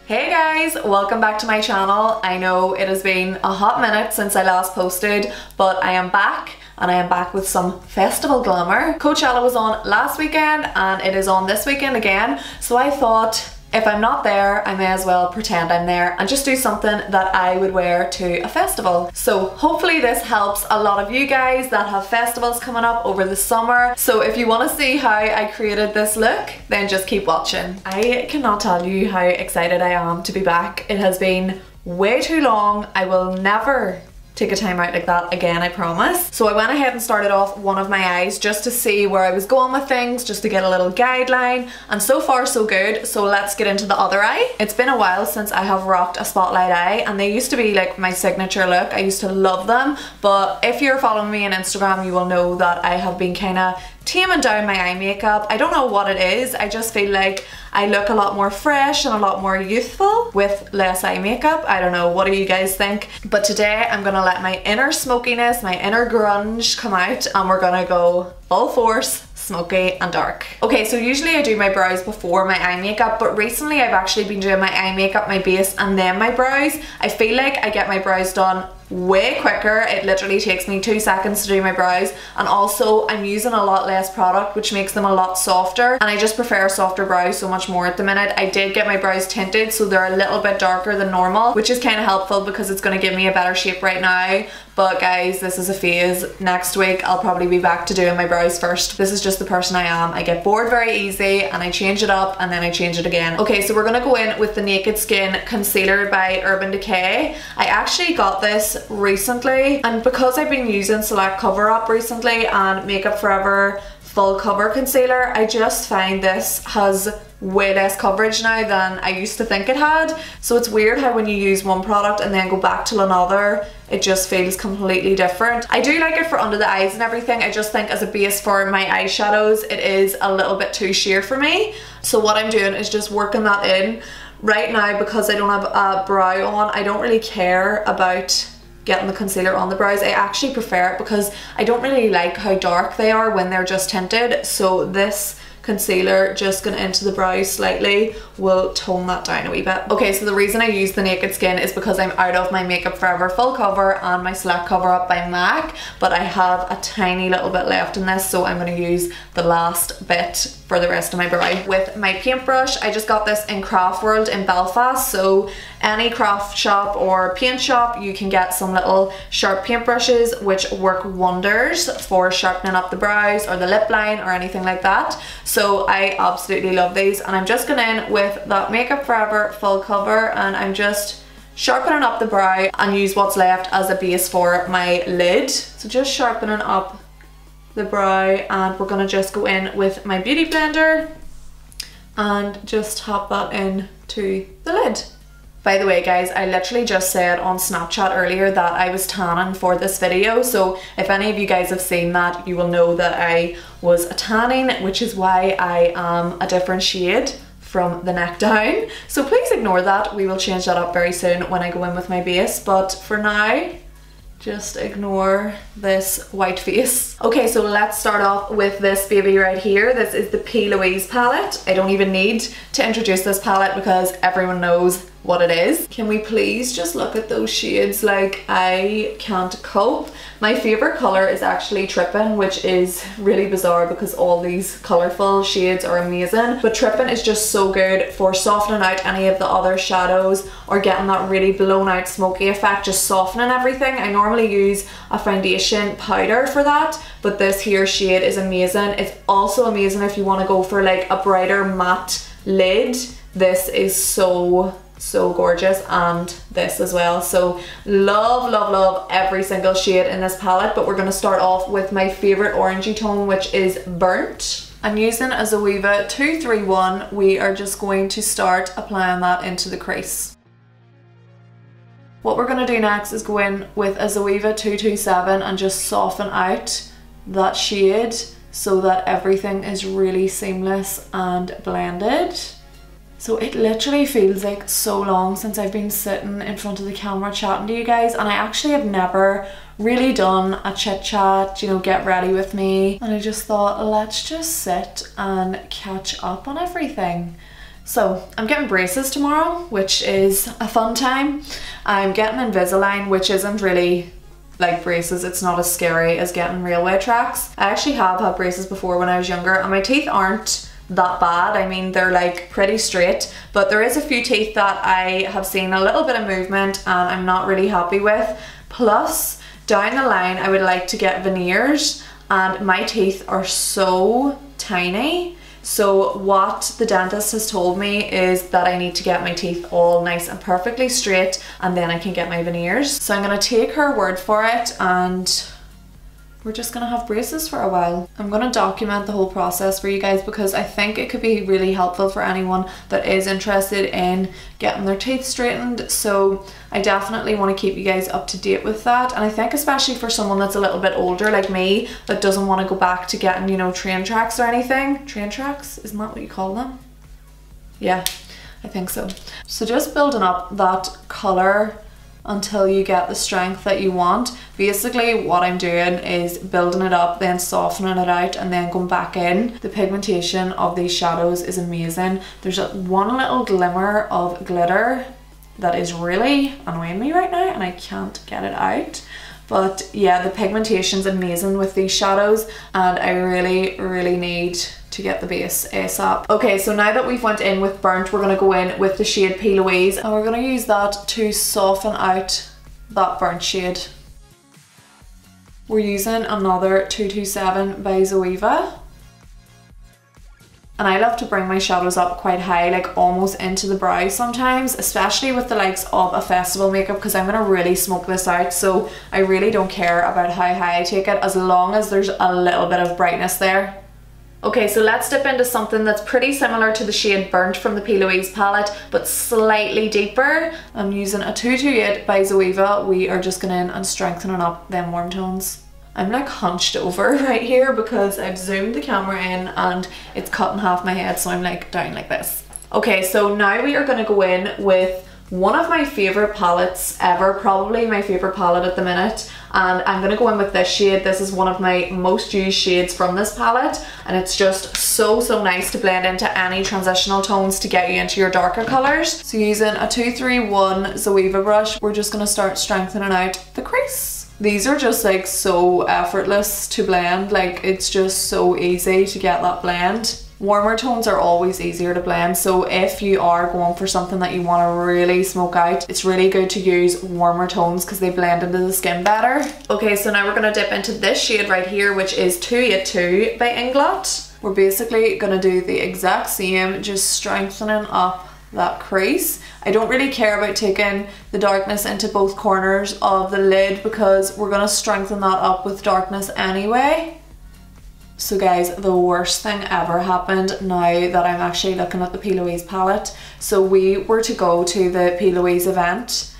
Hey guys, welcome back to my channel. I know it has been a hot minute since I last posted, but I am back and I am back with some festival glamour. Coachella was on last weekend and it is on this weekend again, so I thought if I'm not there, I may as well pretend I'm there and just do something that I would wear to a festival. So hopefully this helps a lot of you guys that have festivals coming up over the summer. So if you want to see how I created this look, then just keep watching. I cannot tell you how excited I am to be back. It has been way too long. I will never take a time out like that again, I promise. So I went ahead and started off one of my eyes just to see where I was going with things, just to get a little guideline, and so far so good. So let's get into the other eye. It's been a while since I have rocked a spotlight eye, and they used to be like my signature look. I used to love them, but if you're following me on Instagram, you will know that I have been kind of taming down my eye makeup. I don't know what it is, I just feel like I look a lot more fresh and a lot more youthful with less eye makeup. I don't know, what do you guys think? But today I'm gonna let my inner smokiness, my inner grunge come out, and we're gonna go full force smoky and dark. Okay, so usually I do my brows before my eye makeup, but recently I've actually been doing my eye makeup, my base, and then my brows. I feel like I get my brows done way quicker. It literally takes me 2 seconds to do my brows, and also I'm using a lot less product, which makes them a lot softer, and I just prefer softer brows so much more at the minute. I did get my brows tinted, so they're a little bit darker than normal, which is kind of helpful because it's going to give me a better shape right now. But guys, this is a phase. Next week I'll probably be back to doing my brows first. This is just the person I am. I get bored very easy and I change it up and then I change it again. Okay, so we're gonna go in with the Naked Skin Concealer by Urban Decay. I actually got this recently, and because I've been using Select Cover Up recently and Makeup Forever Full Cover Concealer, I just find this has way less coverage now than I used to think it had. So it's weird how when you use one product and then go back to another, it just feels completely different. I do like it for under the eyes and everything. I just think as a base for my eyeshadows, it is a little bit too sheer for me. So what I'm doing is just working that in. Right now, because I don't have a brow on, I don't really care about getting the concealer on the brows. I actually prefer it because I don't really like how dark they are when they're just tinted. So this concealer just going into the brows slightly will tone that down a wee bit. Okay, so the reason I use the Naked Skin is because I'm out of my Makeup Forever Full Cover and my Select Cover Up by MAC, but I have a tiny little bit left in this, so I'm going to use the last bit for the rest of my brow. With my paintbrush, I just got this in Craft World in Belfast, so any craft shop or paint shop, you can get some little sharp paintbrushes which work wonders for sharpening up the brows or the lip line or anything like that. So I absolutely love these, and I'm just going in with that Makeup Forever Full Cover, and I'm just sharpening up the brow and use what's left as a base for my lid. So just sharpening up the brow, and we're going to just go in with my Beauty Blender and just tap that in to the lid. By the way guys, I literally just said on Snapchat earlier that I was tanning for this video, so if any of you guys have seen that, you will know that I was tanning, which is why I am a different shade from the neck down. So please ignore that. We will change that up very soon when I go in with my base, but for now, just ignore this white face. Okay, so let's start off with this baby right here. This is the P. Louise palette. I don't even need to introduce this palette because everyone knows what it is. Can we please just look at those shades? Like, I can't cope. My favorite color is actually Trippin', which is really bizarre because all these colorful shades are amazing, but Trippin' is just so good for softening out any of the other shadows or getting that really blown out smoky effect, just softening everything. I normally use a foundation powder for that, but this here shade is amazing. It's also amazing if you want to go for like a brighter matte lid. This is so gorgeous, and this as well. So love every single shade in this palette, but we're going to start off with my favorite orangey tone, which is Burnt. I'm using a Zoeva 231. We are just going to start applying that into the crease. What we're going to do next is go in with a Zoeva 227 and just soften out that shade so that everything is really seamless and blended. So it literally feels like so long since I've been sitting in front of the camera chatting to you guys, and I actually have never really done a chit chat, you know, get ready with me, and I just thought, let's just sit and catch up on everything. So I'm getting braces tomorrow, which is a fun time. I'm getting Invisalign, which isn't really like braces. It's not as scary as getting railway tracks. I actually have had braces before when I was younger, and my teeth aren't that bad. I mean, they're like pretty straight, but there is a few teeth that I have seen a little bit of movement and I'm not really happy with. Plus, down the line, I would like to get veneers, and my teeth are so tiny. So what the dentist has told me is that I need to get my teeth all nice and perfectly straight, and then I can get my veneers. So I'm gonna take her word for it, and we're just gonna have braces for a while. I'm gonna document the whole process for you guys because I think it could be really helpful for anyone that is interested in getting their teeth straightened. So I definitely want to keep you guys up to date with that. And I think especially for someone that's a little bit older like me, that doesn't want to go back to getting, you know, train tracks or anything. Train tracks? Isn't that what you call them? Yeah, I think so. So just building up that colour until you get the strength that you want. Basically what I'm doing is building it up, then softening it out, and then going back in. The pigmentation of these shadows is amazing. There's one little glimmer of glitter that is really annoying me right now and I can't get it out. But yeah, the pigmentation's amazing with these shadows, and I really need to get the base ASAP. Okay, so now that we've went in with burnt, we're gonna go in with the shade P. Louise, and we're gonna use that to soften out that burnt shade. We're using another 227 by Zoeva. And I love to bring my shadows up quite high, like almost into the brow sometimes, especially with the likes of a festival makeup, because I'm gonna really smoke this out. So I really don't care about how high I take it, as long as there's a little bit of brightness there. Okay, so let's dip into something that's pretty similar to the shade Burnt from the P. Louise palette, but slightly deeper. I'm using a 228 by Zoeva. We are just going in and strengthening up them warm tones. I'm like hunched over right here because I've zoomed the camera in and it's cutting half my head, so I'm like down like this. Okay, so now we are going to go in with one of my favourite palettes ever, probably my favourite palette at the minute, and I'm going to go in with this shade. This is one of my most used shades from this palette, and it's just so nice to blend into any transitional tones to get you into your darker colours. So using a 231 Zoeva brush, we're just going to start strengthening out the crease. These are just like so effortless to blend, like it's just so easy to get that blend. Warmer tones are always easier to blend, so if you are going for something that you want to really smoke out, it's really good to use warmer tones because they blend into the skin better. Okay, so now we're going to dip into this shade right here, which is 282 by Inglot. We're basically going to do the exact same, just strengthening up that crease. I don't really care about taking the darkness into both corners of the lid because we're going to strengthen that up with darkness anyway. So guys, the worst thing ever happened now that I'm actually looking at the P. Louise palette. So we were to go to the P. Louise event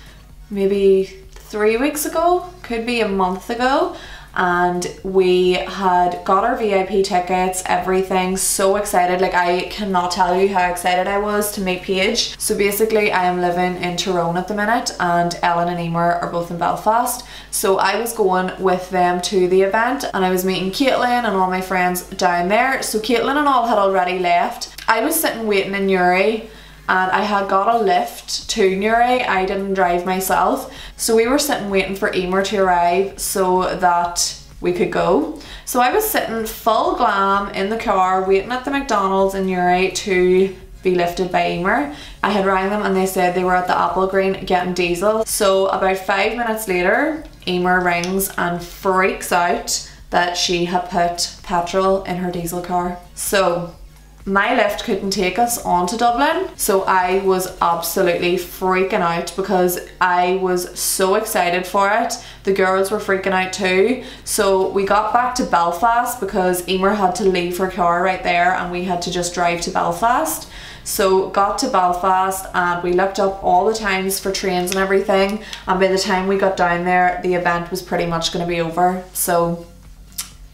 maybe 3 weeks ago, could be a month ago, and we had got our VIP tickets, everything, so excited. Like I cannot tell you how excited I was to meet Paige. So basically I am living in Tyrone at the minute and Ellen and Emer are both in Belfast. So I was going with them to the event and I was meeting Caitlin and all my friends down there. So Caitlin and all had already left. I was sitting waiting in Newry and I had got a lift to Newry. I didn't drive myself. So we were sitting waiting for Emer to arrive so that we could go. So I was sitting full glam in the car waiting at the McDonald's in Newry to be lifted by Emer. I had rang them and they said they were at the Apple Green getting diesel. So about 5 minutes later, Emer rings and freaks out that she had put petrol in her diesel car. So my lift couldn't take us on to Dublin, so I was absolutely freaking out because I was so excited for it. The girls were freaking out too. So we got back to Belfast because Emer had to leave her car right there and we had to just drive to Belfast. So got to Belfast and we looked up all the times for trains and everything, and by the time we got down there the event was pretty much going to be over. So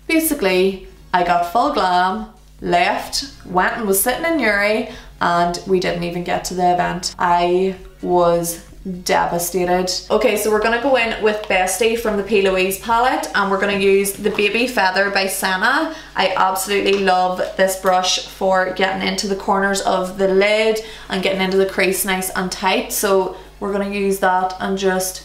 basically I got full glam, left, went and was sitting in Newry, and we didn't even get to the event. I was devastated. Okay, so we're gonna go in with Bestie from the P. Louise palette, and we're gonna use the Baby Feather by Senna. I absolutely love this brush for getting into the corners of the lid and getting into the crease nice and tight. So we're gonna use that and just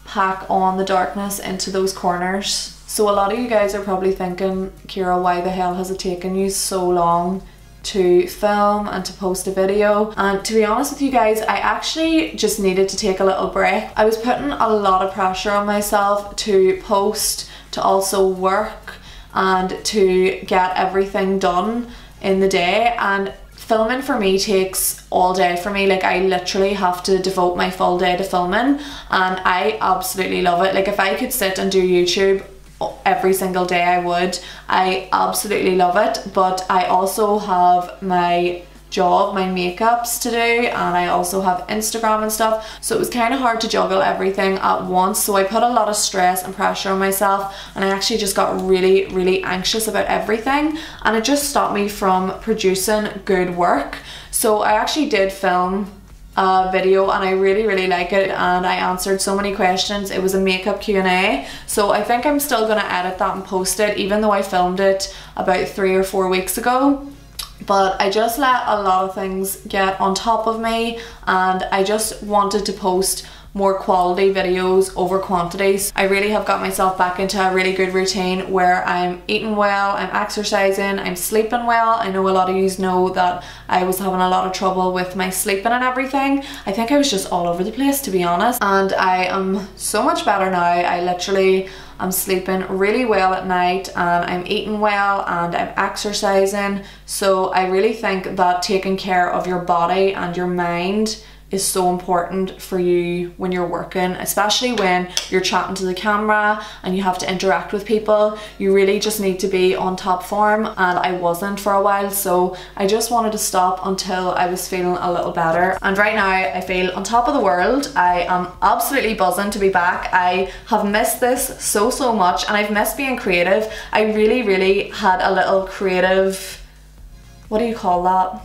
pack on the darkness into those corners. So a lot of you guys are probably thinking, Ciara, why the hell has it taken you so long to film and to post a video? And to be honest with you guys, I actually just needed to take a little break. I was putting a lot of pressure on myself to post, to also work, and to get everything done in the day, and filming for me takes all day for me. Like, I literally have to devote my full day to filming, and I absolutely love it. Like, if I could sit and do YouTube every single day, I would. I absolutely love it, but I also have my job, my makeups to do, and I also have Instagram and stuff, so it was kind of hard to juggle everything at once. So I put a lot of stress and pressure on myself, and I actually just got really anxious about everything, and it just stopped me from producing good work. So I actually did film a video, and I really like it, and I answered so many questions. It was a makeup Q&A, so I think I'm still gonna edit that and post it, even though I filmed it about 3 or 4 weeks ago. But I just let a lot of things get on top of me, and I just wanted to post more quality videos over quantities. I really have got myself back into a really good routine where I'm eating well, I'm exercising, I'm sleeping well. I know a lot of you know that I was having a lot of trouble with my sleeping and everything. I think I was just all over the place, to be honest, and I am so much better now. I literally am sleeping really well at night, and I'm eating well, and I'm exercising. So I really think that taking care of your body and your mind is so important for you when you're working, especially when you're chatting to the camera and you have to interact with people. You really just need to be on top form, and I wasn't for a while, so I just wanted to stop until I was feeling a little better. And right now I feel on top of the world. I am absolutely buzzing to be back. I have missed this so much, and I've missed being creative. I really had a little creative, what do you call that?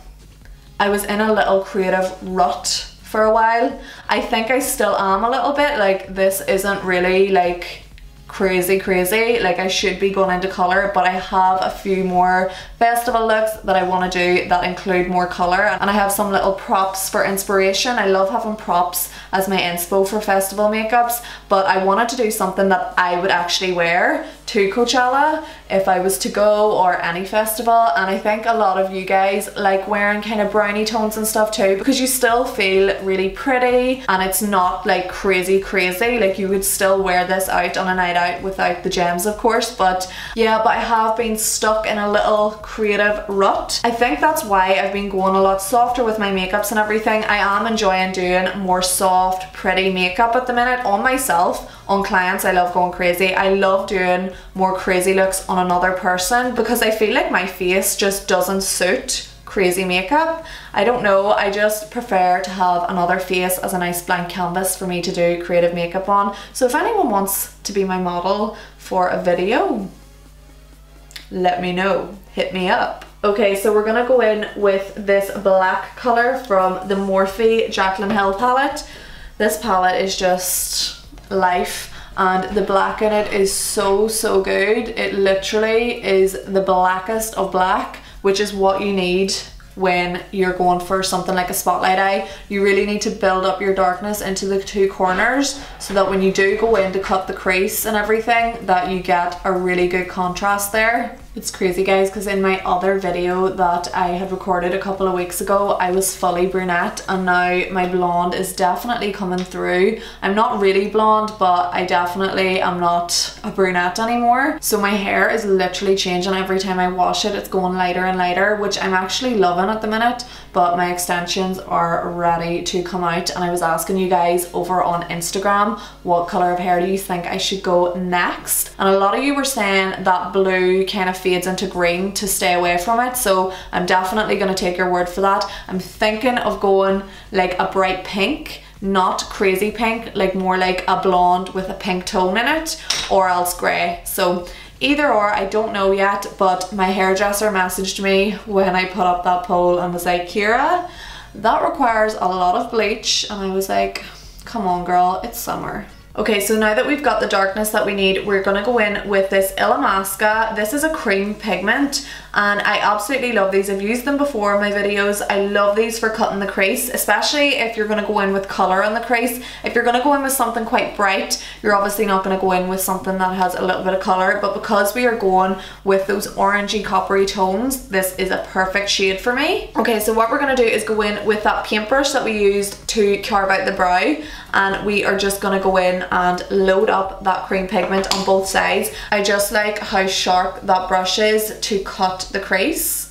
I was in a little creative rut for a while. I think I still am a little bit. Like, this isn't really like crazy, like I should be going into colour, but I have a few more festival looks that I want to do that include more colour, and I have some little props for inspiration. I love having props as my inspo for festival makeups, but I wanted to do something that I would actually wear to Coachella if I was to go, or any festival. And I think a lot of you guys like wearing kind of brownie tones and stuff too, because you still feel really pretty and it's not like crazy. Like, you would still wear this out on a night out without the gems, of course. But yeah, but I have been stuck in a little creative rut. I think that's why I've been going a lot softer with my makeups and everything. I am enjoying doing more soft, pretty makeup at the minute on myself. On clients, I love going crazy. I love doing more crazy looks on another person because I feel like my face just doesn't suit crazy makeup. I don't know, I just prefer to have another face as a nice blank canvas for me to do creative makeup on. So if anyone wants to be my model for a video, let me know, hit me up. Okay, so we're gonna go in with this black color from the Morphe Jaclyn Hill palette. This palette is just life, and the black in it is so good. It literally is the blackest of black, which is what you need when you're going for something like a spotlight eye. You really need to build up your darkness into the two corners so that when you do go in to cut the crease and everything, that you get a really good contrast there. It's crazy, guys, because in my other video that I had recorded a couple of weeks ago, I was fully brunette, and now my blonde is definitely coming through. I'm not really blonde, but I definitely am not a brunette anymore. So my hair is literally changing every time I wash it. It's going lighter and lighter, which I'm actually loving at the minute, but my extensions are ready to come out. And I was asking you guys over on Instagram, what color of hair do you think I should go next? And a lot of you were saying that blue kind of fades into green to stay away from it, so I'm definitely going to take your word for that. I'm thinking of going like a bright pink, not crazy pink, like more like a blonde with a pink tone in it, or else grey. So either or, I don't know yet, but my hairdresser messaged me when I put up that poll and was like, Ciara, that requires a lot of bleach, and I was like, Come on girl, it's summer. Okay, so now that we've got the darkness that we need, we're gonna go in with this Illamasqua. This is a cream pigment and I absolutely love these. I've used them before in my videos. I love these for cutting the crease, especially if you're gonna go in with color on the crease. If you're gonna go in with something quite bright, you're obviously not gonna go in with something that has a little bit of color, but because we are going with those orangey coppery tones, this is a perfect shade for me. Okay, so what we're gonna do is go in with that paintbrush that we used to carve out the brow, and we are just gonna go in and load up that cream pigment on both sides. I just like how sharp that brush is to cut the crease.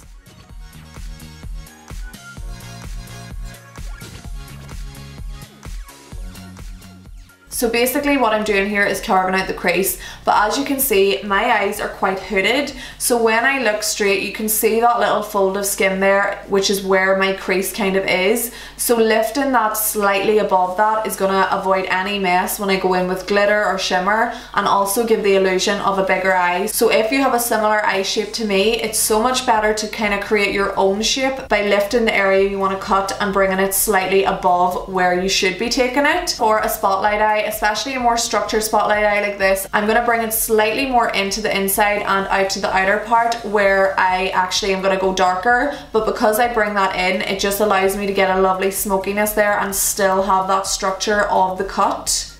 So basically what I'm doing here is carving out the crease, but as you can see, my eyes are quite hooded, so when I look straight you can see that little fold of skin there, which is where my crease kind of is. So lifting that slightly above that is going to avoid any mess when I go in with glitter or shimmer, and also give the illusion of a bigger eye. So if you have a similar eye shape to me, it's so much better to kind of create your own shape by lifting the area you want to cut and bringing it slightly above where you should be taking it. For a spotlight eye, especially a more structured spotlight eye like this, I'm going to bring it slightly more into the inside and out to the outer part where I actually am going to go darker, but because I bring that in, it just allows me to get a lovely smokiness there and still have that structure of the cut.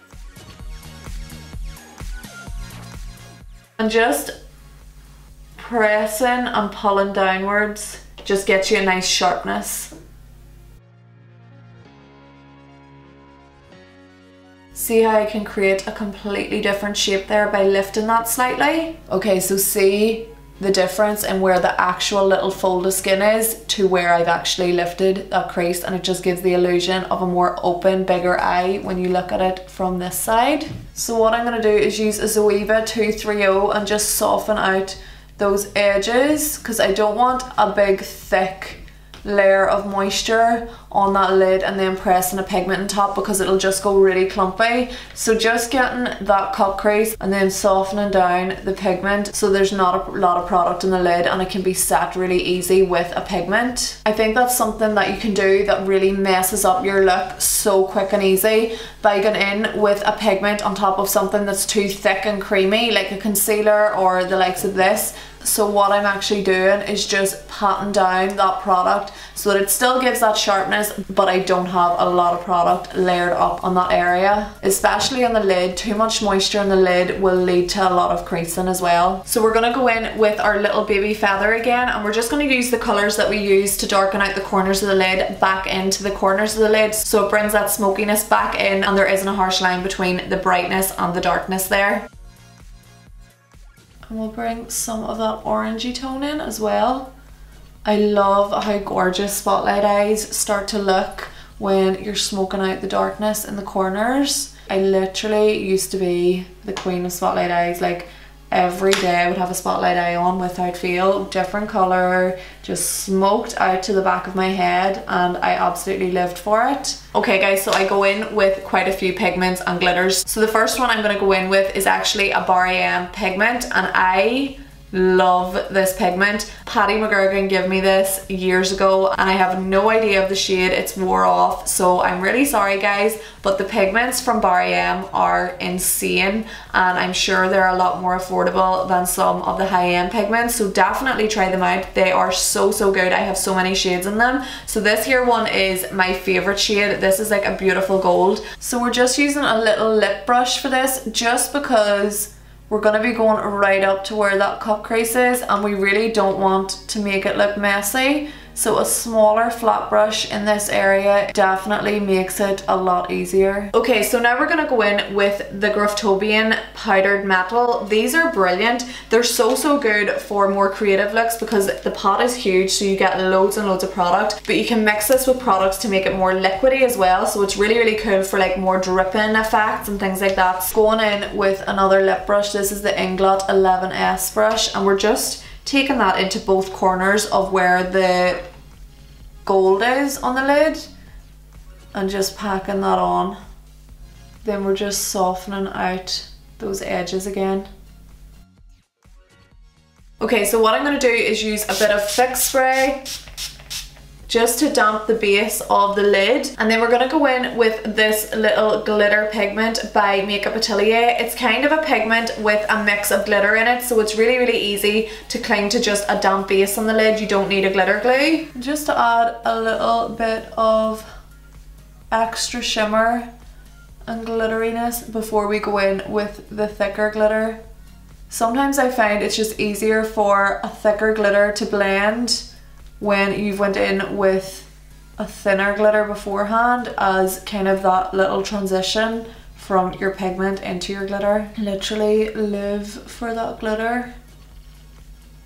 And just pressing and pulling downwards just gets you a nice sharpness. See how I can create a completely different shape there by lifting that slightly? Okay, so see the difference in where the actual little fold of skin is to where I've actually lifted that crease, and it just gives the illusion of a more open, bigger eye when you look at it from this side. So what I'm going to do is use a Zoeva 230 and just soften out those edges, because I don't want a big thick layer of moisture on that lid and then pressing a pigment on top, because it'll just go really clumpy. So just getting that cut crease and then softening down the pigment so there's not a lot of product in the lid and it can be set really easy with a pigment. I think that's something that you can do that really messes up your look so quick and easy by going in with a pigment on top of something that's too thick and creamy like a concealer or the likes of this. So what I'm actually doing is just patting down that product so that it still gives that sharpness, but I don't have a lot of product layered up on that area. Especially on the lid, too much moisture in the lid will lead to a lot of creasing as well. So we're going to go in with our little baby feather again, and we're just going to use the colours that we used to darken out the corners of the lid back into the corners of the lid, so it brings that smokiness back in and there isn't a harsh line between the brightness and the darkness there. And we'll bring some of that orangey tone in as well. I love how gorgeous spotlight eyes start to look when you're smoking out the darkness in the corners. I literally used to be the queen of spotlight eyes. Like every day I would have a spotlight eye on without fail, different colour, just smoked out to the back of my head, and I absolutely lived for it. Okay guys, so I go in with quite a few pigments and glitters. So the first one I'm going to go in with is actually a Bar AM pigment, and I love this pigment. Patty McGurgan gave me this years ago and I have no idea of the shade. It's wore off, so I'm really sorry guys, but the pigments from Bar AM are insane and I'm sure they're a lot more affordable than some of the high-end pigments, so definitely try them out. They are so good. I have so many shades in them. So this here one is my favorite shade. This is like a beautiful gold. So we're just using a little lip brush for this, just because we're going to be going right up to where that cut crease is and we really don't want to make it look messy. So a smaller flat brush in this area definitely makes it a lot easier. Okay, so now we're going to go in with the Graftobian powdered metal. These are brilliant. They're so good for more creative looks because the pot is huge, so you get loads and loads of product, but you can mix this with products to make it more liquidy as well, so it's really cool for like more dripping effects and things like that. Going in with another lip brush. This is the Inglot 11S brush, and we're just taking that into both corners of where the gold is on the lid and just packing that on. Then we're just softening out those edges again. Okay, so what I'm going to do is use a bit of Fix Spray just to damp the base of the lid. And then we're going to go in with this little glitter pigment by Makeup Atelier. It's kind of a pigment with a mix of glitter in it, so it's really easy to cling to just a damp base on the lid. You don't need a glitter glue. Just to add a little bit of extra shimmer and glitteriness before we go in with the thicker glitter. Sometimes I find it's just easier for a thicker glitter to blend when you've went in with a thinner glitter beforehand, as kind of that little transition from your pigment into your glitter. Literally live for that glitter.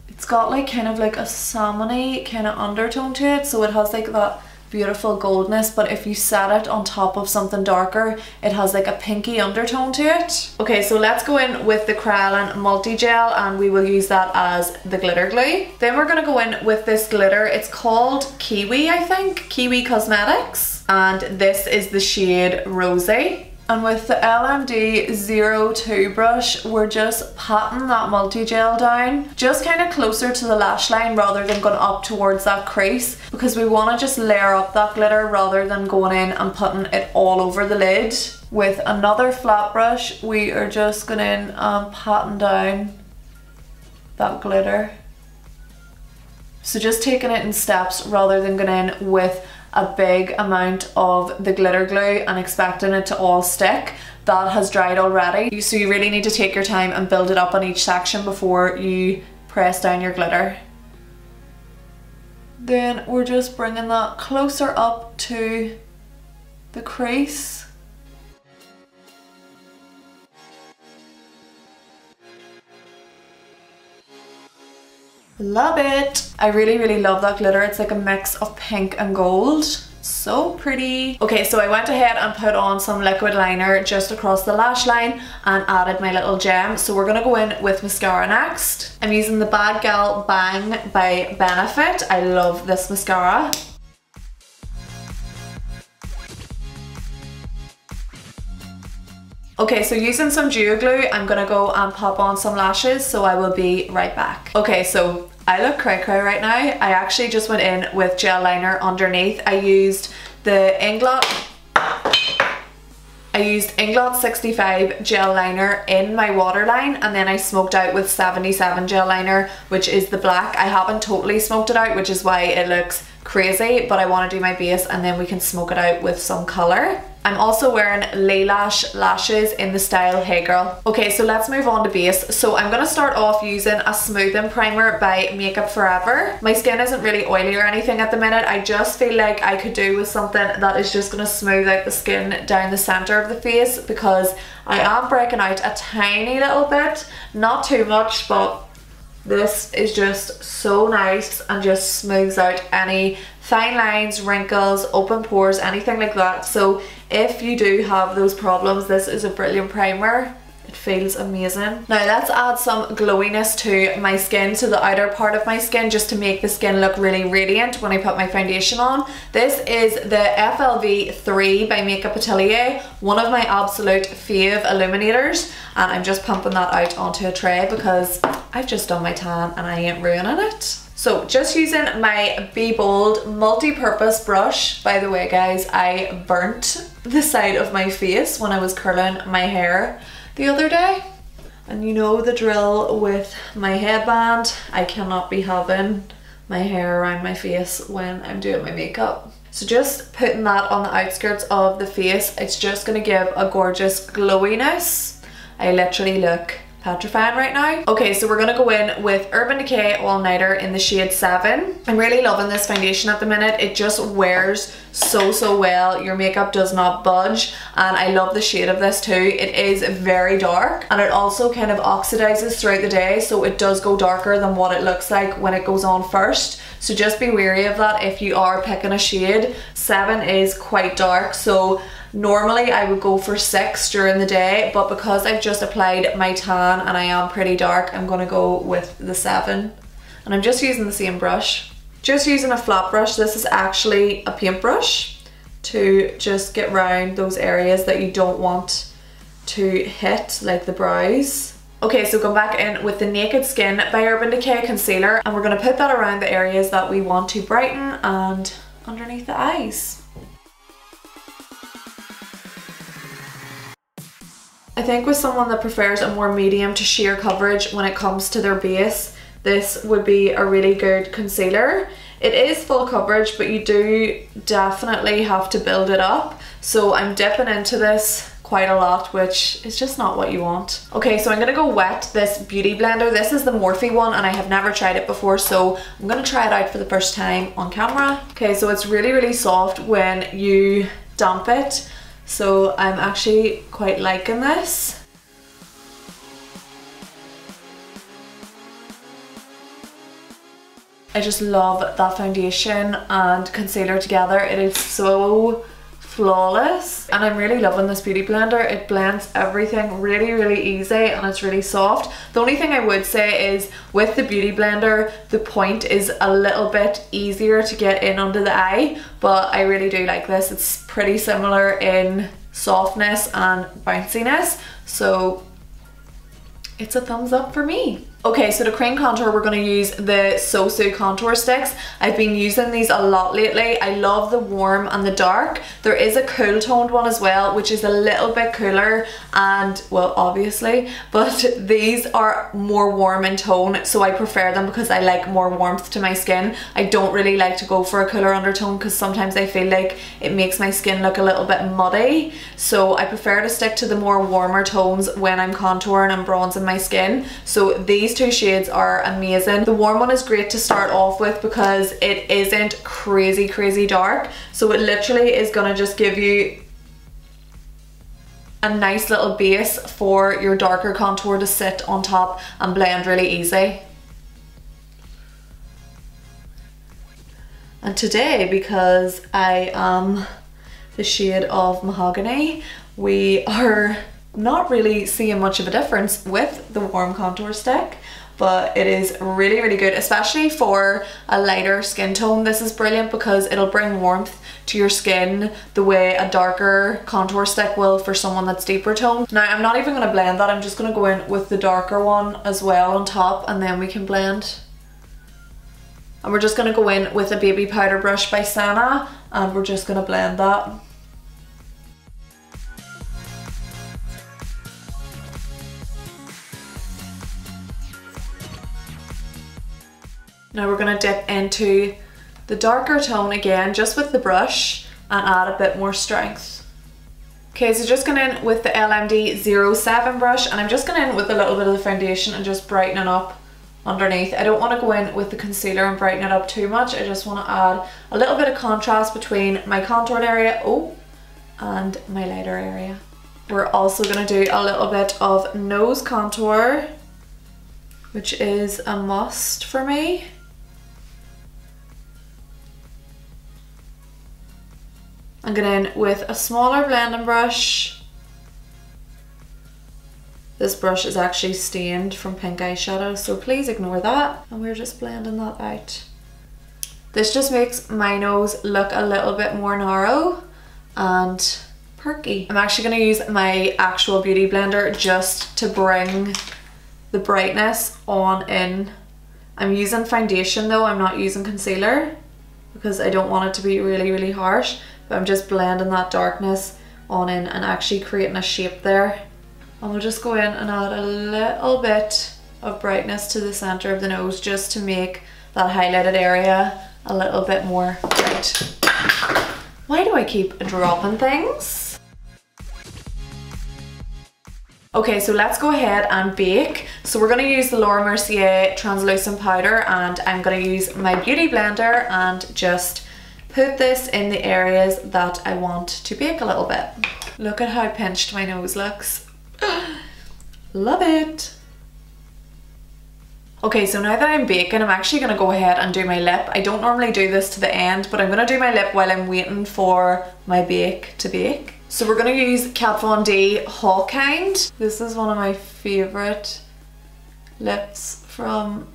It's got like kind of like a salmony kind of undertone to it, so it has like that beautiful goldness, but if you set it on top of something darker, it has like a pinky undertone to it. Okay, so let's go in with the Kryolan multi-gel, and we will use that as the glitter glue. Then we're gonna go in with this glitter. It's called Kiwi, I think, Kiwi Cosmetics, and this is the shade Rosy. And with the LMD 02 brush, we're just patting that multi-gel down, just kind of closer to the lash line rather than going up towards that crease, because we want to just layer up that glitter rather than going in and putting it all over the lid. With another flat brush, we are just going in and patting down that glitter. So just taking it in steps rather than going in with a big amount of the glitter glue and expecting it to all stick. That has dried already, so you really need to take your time and build it up on each section before you press down your glitter. Then we're just bringing that closer up to the crease. Love it! I really love that glitter. It's like a mix of pink and gold. So pretty. Okay, so I went ahead and put on some liquid liner just across the lash line and added my little gem. So we're gonna go in with mascara next. I'm using the Bad Gal Bang by Benefit. I love this mascara. Okay, so using some Duo Glue, I'm gonna go and pop on some lashes, so I will be right back. Okay, so I look cray cray right now. I actually just went in with gel liner underneath. I used Inglot 65 gel liner in my waterline, and then I smoked out with 77 gel liner, which is the black. I haven't totally smoked it out, which is why it looks crazy, but I want to do my base and then we can smoke it out with some colour. I'm also wearing Laylash lashes in the style Hey Girl. Okay, so let's move on to base. So I'm going to start off using a smoothing primer by Makeup Forever. My skin isn't really oily or anything at the minute. I just feel like I could do with something that is just going to smooth out the skin down the centre of the face, because I am breaking out a tiny little bit, not too much, but this is just so nice and just smooths out any fine lines, wrinkles, open pores, anything like that. So if you do have those problems, this is a brilliant primer. It feels amazing. Now let's add some glowiness to my skin, to the outer part of my skin, just to make the skin look really radiant when I put my foundation on. This is the FLV 3 by Makeup Atelier, one of my absolute fave illuminators, and I'm just pumping that out onto a tray because I've just done my tan and I ain't ruining it. So just using my Be Bold multi-purpose brush. By the way guys, I burnt the side of my face when I was curling my hair the other day, and you know the drill with my headband. I cannot be having my hair around my face when I'm doing my makeup. So just putting that on the outskirts of the face, it's just going to give a gorgeous glowiness. I literally look petrifying right now. Okay, so we're gonna go in with Urban Decay All Nighter in the shade 7. I'm really loving this foundation at the minute. It just wears so well. Your makeup does not budge, and I love the shade of this too. It is very dark, and it also kind of oxidizes throughout the day, so it does go darker than what it looks like when it goes on first. So just be wary of that if you are picking a shade. 7 is quite dark, so normally I would go for 6 during the day, but because I've just applied my tan and I am pretty dark, I'm gonna go with the 7. And I'm just using the same brush. Just using a flat brush. This is actually a paintbrush to just get round those areas that you don't want to hit, like the brows. Okay, so go back in with the Naked Skin by Urban Decay concealer, and we're gonna put that around the areas that we want to brighten and underneath the eyes. I think with someone that prefers a more medium to sheer coverage when it comes to their base, this would be a really good concealer. It is full coverage, but you do definitely have to build it up. So I'm dipping into this quite a lot, which is just not what you want. Okay, so I'm gonna go wet this beauty blender. This is the Morphe one and I have never tried it before, so I'm gonna try it out for the first time on camera. Okay, so it's really, really soft when you damp it. So I'm actually quite liking this. I just love that foundation and concealer together. It is so flawless and I'm really loving this beauty blender. It blends everything really, really easy and it's really soft. The only thing I would say is with the beauty blender, the point is a little bit easier to get in under the eye, but I really do like this. It's pretty similar in softness and bounciness, so it's a thumbs up for me. Okay, so to cream contour, we're going to use the SoSu contour sticks. I've been using these a lot lately. I love the warm and the dark. There is a cool toned one as well, which is a little bit cooler and, well, obviously, but these are more warm in tone, so I prefer them because I like more warmth to my skin. I don't really like to go for a cooler undertone because sometimes I feel like it makes my skin look a little bit muddy, so I prefer to stick to the more warmer tones when I'm contouring and bronzing my skin. So these two shades are amazing. The warm one is great to start off with because it isn't crazy dark, so it literally is gonna just give you a nice little base for your darker contour to sit on top and blend really easy. And today, because I am the shade of Mahogany, we are not really seeing much of a difference with the warm contour stick, but it is really, really good, especially for a lighter skin tone. This is brilliant because it'll bring warmth to your skin the way a darker contour stick will for someone that's deeper toned. Now, I'm not even going to blend that. I'm just going to go in with the darker one as well on top, and then we can blend. And we're just going to go in with a baby powder brush by Sana, and we're just going to blend that. Now we're going to dip into the darker tone again, just with the brush, and add a bit more strength. Okay, so just going in with the LMD 07 brush, and I'm just going in with a little bit of the foundation and just brighten it up underneath. I don't want to go in with the concealer and brighten it up too much. I just want to add a little bit of contrast between my contoured area, and my lighter area. We're also going to do a little bit of nose contour, which is a must for me. I'm going in with a smaller blending brush. This brush is actually stained from pink eyeshadow, so please ignore that. And we're just blending that out. This just makes my nose look a little bit more narrow and perky. I'm actually going to use my actual beauty blender just to bring the brightness on in. I'm using foundation though, I'm not using concealer because I don't want it to be really, really harsh. But I'm just blending that darkness on in and actually creating a shape there. And we'll just go in and add a little bit of brightness to the center of the nose just to make that highlighted area a little bit more bright. Why do I keep dropping things? Okay, so let's go ahead and bake. So we're going to use the Laura Mercier translucent powder, and I'm going to use my beauty blender and just put this in the areas that I want to bake a little bit. Look at how pinched my nose looks. Love it. Okay, so now that I'm baking, I'm actually going to go ahead and do my lip. I don't normally do this to the end, but I'm going to do my lip while I'm waiting for my bake to bake. So we're going to use KatVonD Hawkind. This is one of my favourite lips from...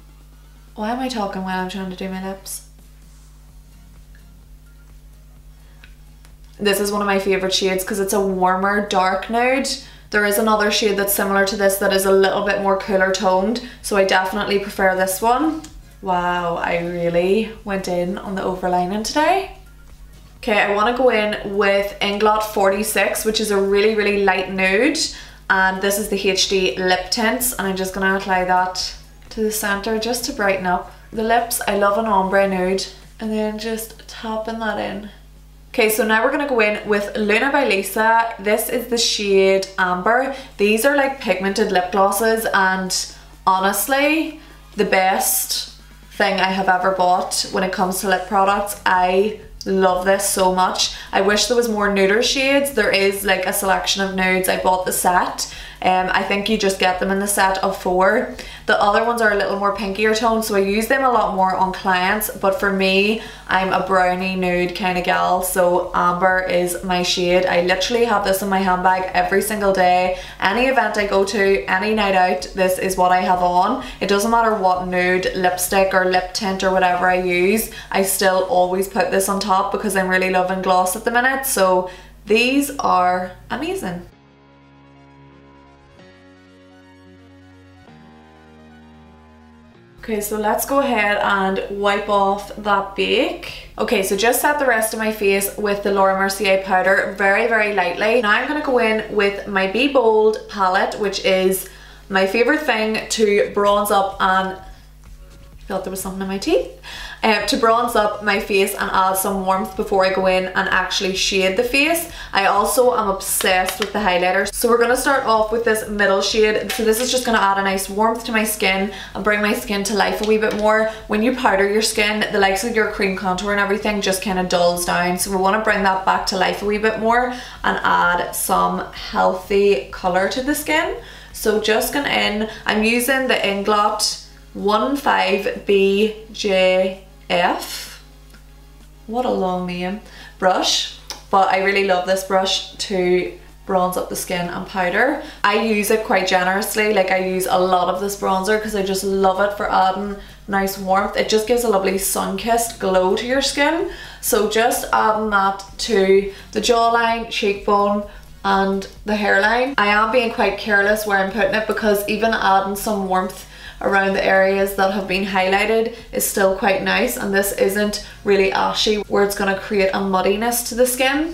Why am I talking while I'm trying to do my lips? This is one of my favourite shades because it's a warmer dark nude. There is another shade that's similar to this that is a little bit more cooler toned, so I definitely prefer this one. Wow, I really went in on the overlining today. Okay, I want to go in with Inglot 46, which is a really, really light nude. And this is the HD Lip Tints. And I'm just going to apply that to the center just to brighten up the lips. I love an ombre nude. And then just tapping that in. Okay, so now we're going to go in with Luna by Lisa. This is the shade Amber. These are like pigmented lip glosses, and honestly, the best thing I have ever bought when it comes to lip products. I love this so much. I wish there was more nuder shades. There is like a selection of nudes. I bought the set. I think you just get them in the set of 4. The other ones are a little more pinkier tone, so I use them a lot more on clients, but for me, I'm a brownie nude kind of gal, so Amber is my shade. I literally have this in my handbag every single day. Any event I go to, any night out, this is what I have on. It doesn't matter what nude lipstick or lip tint or whatever I use, I still always put this on top because I'm really loving gloss at the minute, so these are amazing. Okay, so let's go ahead and wipe off that bake. Okay, so just set the rest of my face with the Laura Mercier powder very, very lightly. Now I'm going to go in with my Be Bold palette, which is my favorite thing to bronze up and... I felt there was something in my teeth. To bronze up my face and add some warmth before I go in and actually shade the face. I also am obsessed with the highlighters. So we're going to start off with this middle shade. So this is just going to add a nice warmth to my skin and bring my skin to life a wee bit more. When you powder your skin, the likes of your cream contour and everything just kind of dulls down. So we want to bring that back to life a wee bit more and add some healthy colour to the skin. So just going in, I'm using the Inglot 15BJF, what a long name, brush, but I really love this brush to bronze up the skin and powder. I use it quite generously, like I use a lot of this bronzer because I just love it for adding nice warmth. It just gives a lovely sun-kissed glow to your skin. So just adding that to the jawline, cheekbone, and the hairline. I am being quite careless where I'm putting it because even adding some warmth around the areas that have been highlighted is still quite nice, and this isn't really ashy where it's going to create a muddiness to the skin.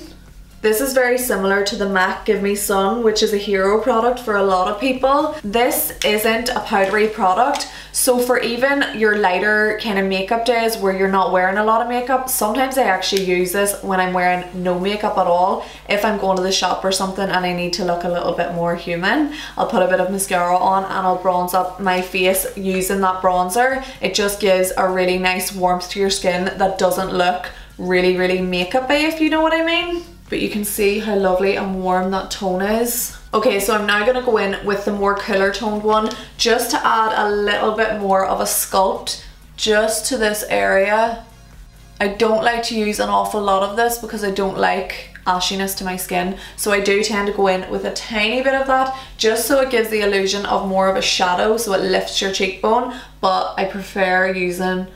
This is very similar to the MAC Give Me Sun, which is a hero product for a lot of people. This isn't a powdery product, so for even your lighter kind of makeup days where you're not wearing a lot of makeup, sometimes I actually use this when I'm wearing no makeup at all. If I'm going to the shop or something and I need to look a little bit more human, I'll put a bit of mascara on and I'll bronze up my face using that bronzer. It just gives a really nice warmth to your skin that doesn't look really, really makeup-y, if you know what I mean. But you can see how lovely and warm that tone is. Okay, so I'm now going to go in with the more cooler toned one just to add a little bit more of a sculpt just to this area. I don't like to use an awful lot of this because I don't like ashiness to my skin, so I do tend to go in with a tiny bit of that just so it gives the illusion of more of a shadow, so it lifts your cheekbone, but I prefer using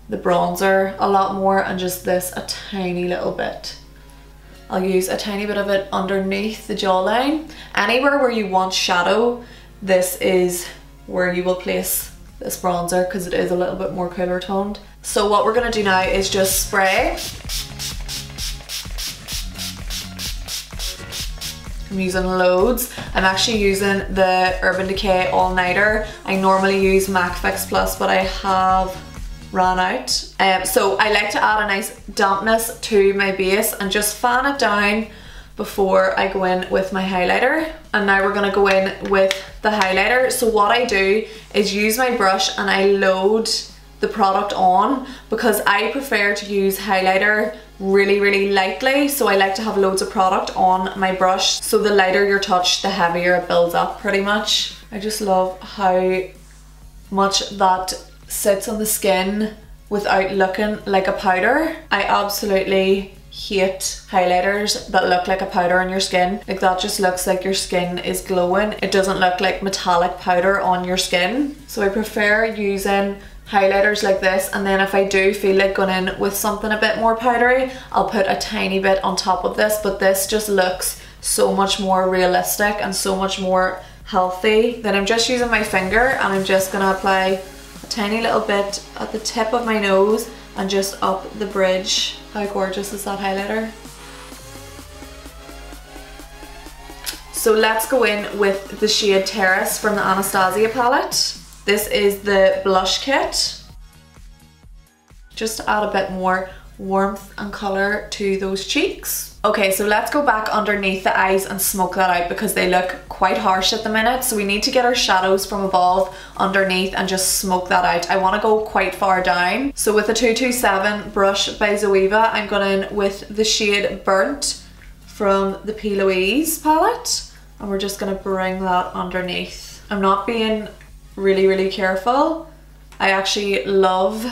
the bronzer a lot more and just this a tiny little bit. I'll use a tiny bit of it underneath the jawline. Anywhere where you want shadow, this is where you will place this bronzer because it is a little bit more cooler toned. So what we're going to do now is just spray. I'm using loads. I'm actually using the Urban Decay All Nighter. I normally use MAC Fix Plus, but I have ran out. So I like to add a nice dampness to my base and just fan it down before I go in with my highlighter. And now we're going to go in with the highlighter. So what I do is use my brush and I load the product on because I prefer to use highlighter really, really lightly. So I like to have loads of product on my brush. So the lighter your touch, the heavier it builds up pretty much. I just love how much that sits on the skin without looking like a powder. I absolutely hate highlighters that look like a powder on your skin. Like that just looks like your skin is glowing. It doesn't look like metallic powder on your skin. So I prefer using highlighters like this, and then if I do feel like going in with something a bit more powdery, I'll put a tiny bit on top of this, but this just looks so much more realistic and so much more healthy. Then I'm just using my finger and I'm just gonna apply a tiny little bit at the tip of my nose and just up the bridge. How gorgeous is that highlighter? So let's go in with the shade Terrace from the Anastasia palette. This is the blush kit. Just to add a bit more warmth and colour to those cheeks. Okay, so let's go back underneath the eyes and smoke that out because they look quite harsh at the minute. So we need to get our shadows from above underneath and just smoke that out. I want to go quite far down. So with the 227 brush by Zoeva, I'm going in with the shade Burnt from the P. Louise palette. And we're just going to bring that underneath. I'm not being really careful. I actually love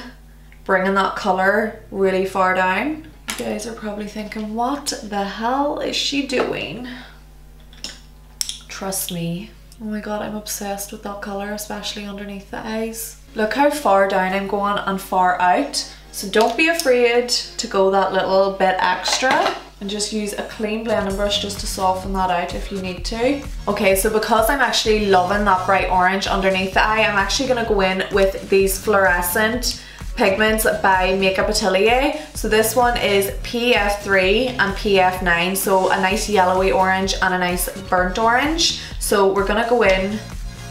bringing that colour really far down. You guys are probably thinking, what the hell is she doing? Trust me. Oh my god, I'm obsessed with that colour, especially underneath the eyes. Look how far down I'm going and far out. So don't be afraid to go that little bit extra. And just use a clean blending brush just to soften that out if you need to. Okay, so because I'm actually loving that bright orange underneath the eye, I'm actually going to go in with these fluorescent pigments by Makeup Atelier. So this one is PF3 and PF9, so a nice yellowy orange and a nice burnt orange. So we're going to go in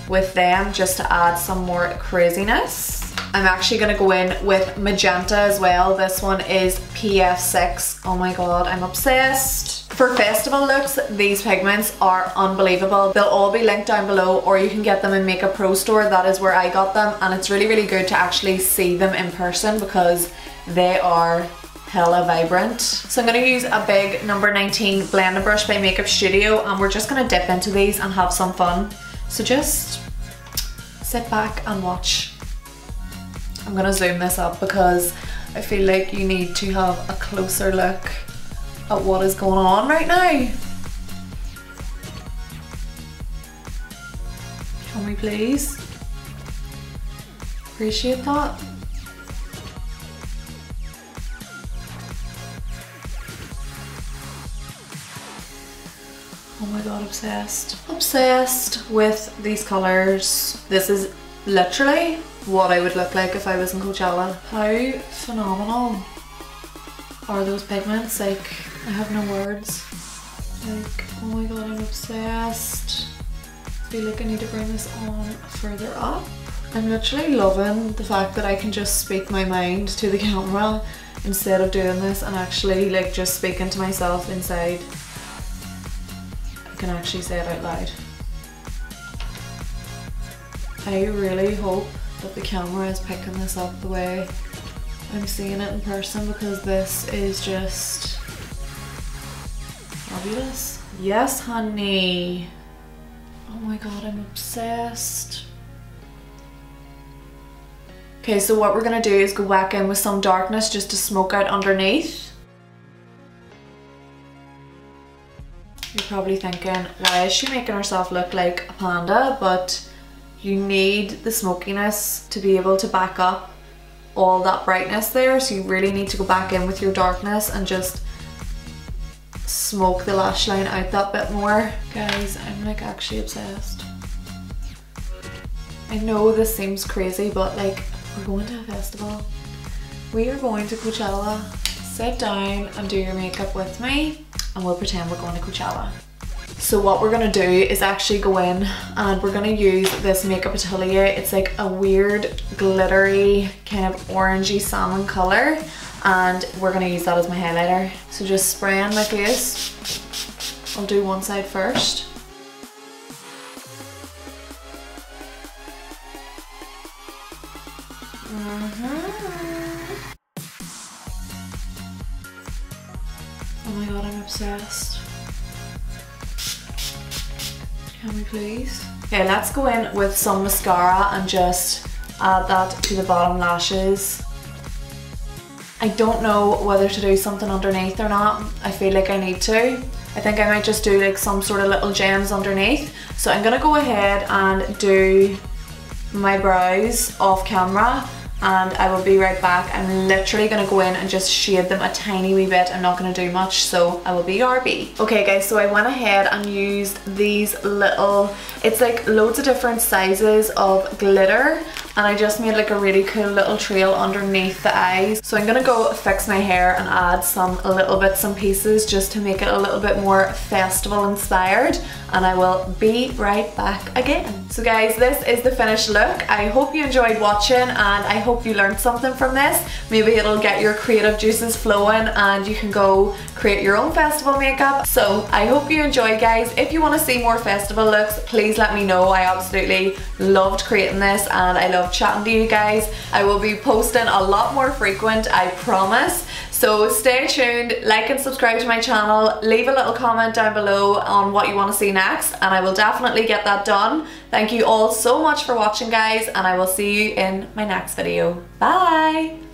with them just to add some more craziness. I'm actually going to go in with magenta as well. This one is PF6. Oh my god, I'm obsessed. For festival looks, these pigments are unbelievable. They'll all be linked down below, or you can get them in Makeup Pro Store. That is where I got them, and it's really good to actually see them in person because they are hella vibrant. So I'm going to use a big number 19 blending brush by Makeup Studio, and we're just going to dip into these and have some fun. So just sit back and watch. I'm going to zoom this up because I feel like you need to have a closer look at what is going on right now. Can we please? Appreciate that. Oh my god, obsessed. Obsessed with these colours. This is literally what I would look like if I was in Coachella. How phenomenal are those pigments? Like, I have no words. Like, oh my god, I'm obsessed. I feel like I need to bring this on further up. I'm literally loving the fact that I can just speak my mind to the camera instead of doing this and actually like just speaking to myself inside. I can actually say it out loud. I really hope that the camera is picking this up the way I'm seeing it in person, because this is just fabulous. Yes, honey. Oh my god, I'm obsessed. Okay, so what we're gonna do is go back in with some darkness just to smoke out underneath. You're probably thinking, why is she making herself look like a panda? But you need the smokiness to be able to back up all that brightness there, so you really need to go back in with your darkness and just smoke the lash line out that bit more. Guys, I'm like actually obsessed. I know this seems crazy, but like, we're going to a festival. We are going to Coachella. Sit down and do your makeup with me and we'll pretend we're going to Coachella. So what we're gonna do is actually go in and we're gonna use this Makeup Atelier. It's like a weird glittery kind of orangey salmon color, and we're gonna use that as my highlighter. So just spray on my face. I'll do one side first. Oh my god, I'm obsessed. Can we please? Okay, let's go in with some mascara and just add that to the bottom lashes. I don't know whether to do something underneath or not. I feel like I need to. I think I might just do like some sort of little gems underneath. So I'm gonna go ahead and do my brows off camera, and I will be right back. I'm literally gonna go in and just shade them a tiny wee bit. I'm not gonna do much, so I will be RB. Okay guys, so I went ahead and used these little, it's like loads of different sizes of glitter, and I just made like a really cool little trail underneath the eyes. So I'm gonna go fix my hair and add some little bits and pieces just to make it a little bit more festival inspired, and I will be right back again. So guys, this is the finished look. I hope you enjoyed watching and I hope you learned something from this. Maybe it'll get your creative juices flowing and you can go create your own festival makeup. So I hope you enjoy, guys. If you want to see more festival looks, please let me know. I absolutely loved creating this and I love chatting to you guys. I will be posting a lot more frequent, I promise. So stay tuned, like and subscribe to my channel, leave a little comment down below on what you want to see next and I will definitely get that done. Thank you all so much for watching, guys, and I will see you in my next video. Bye!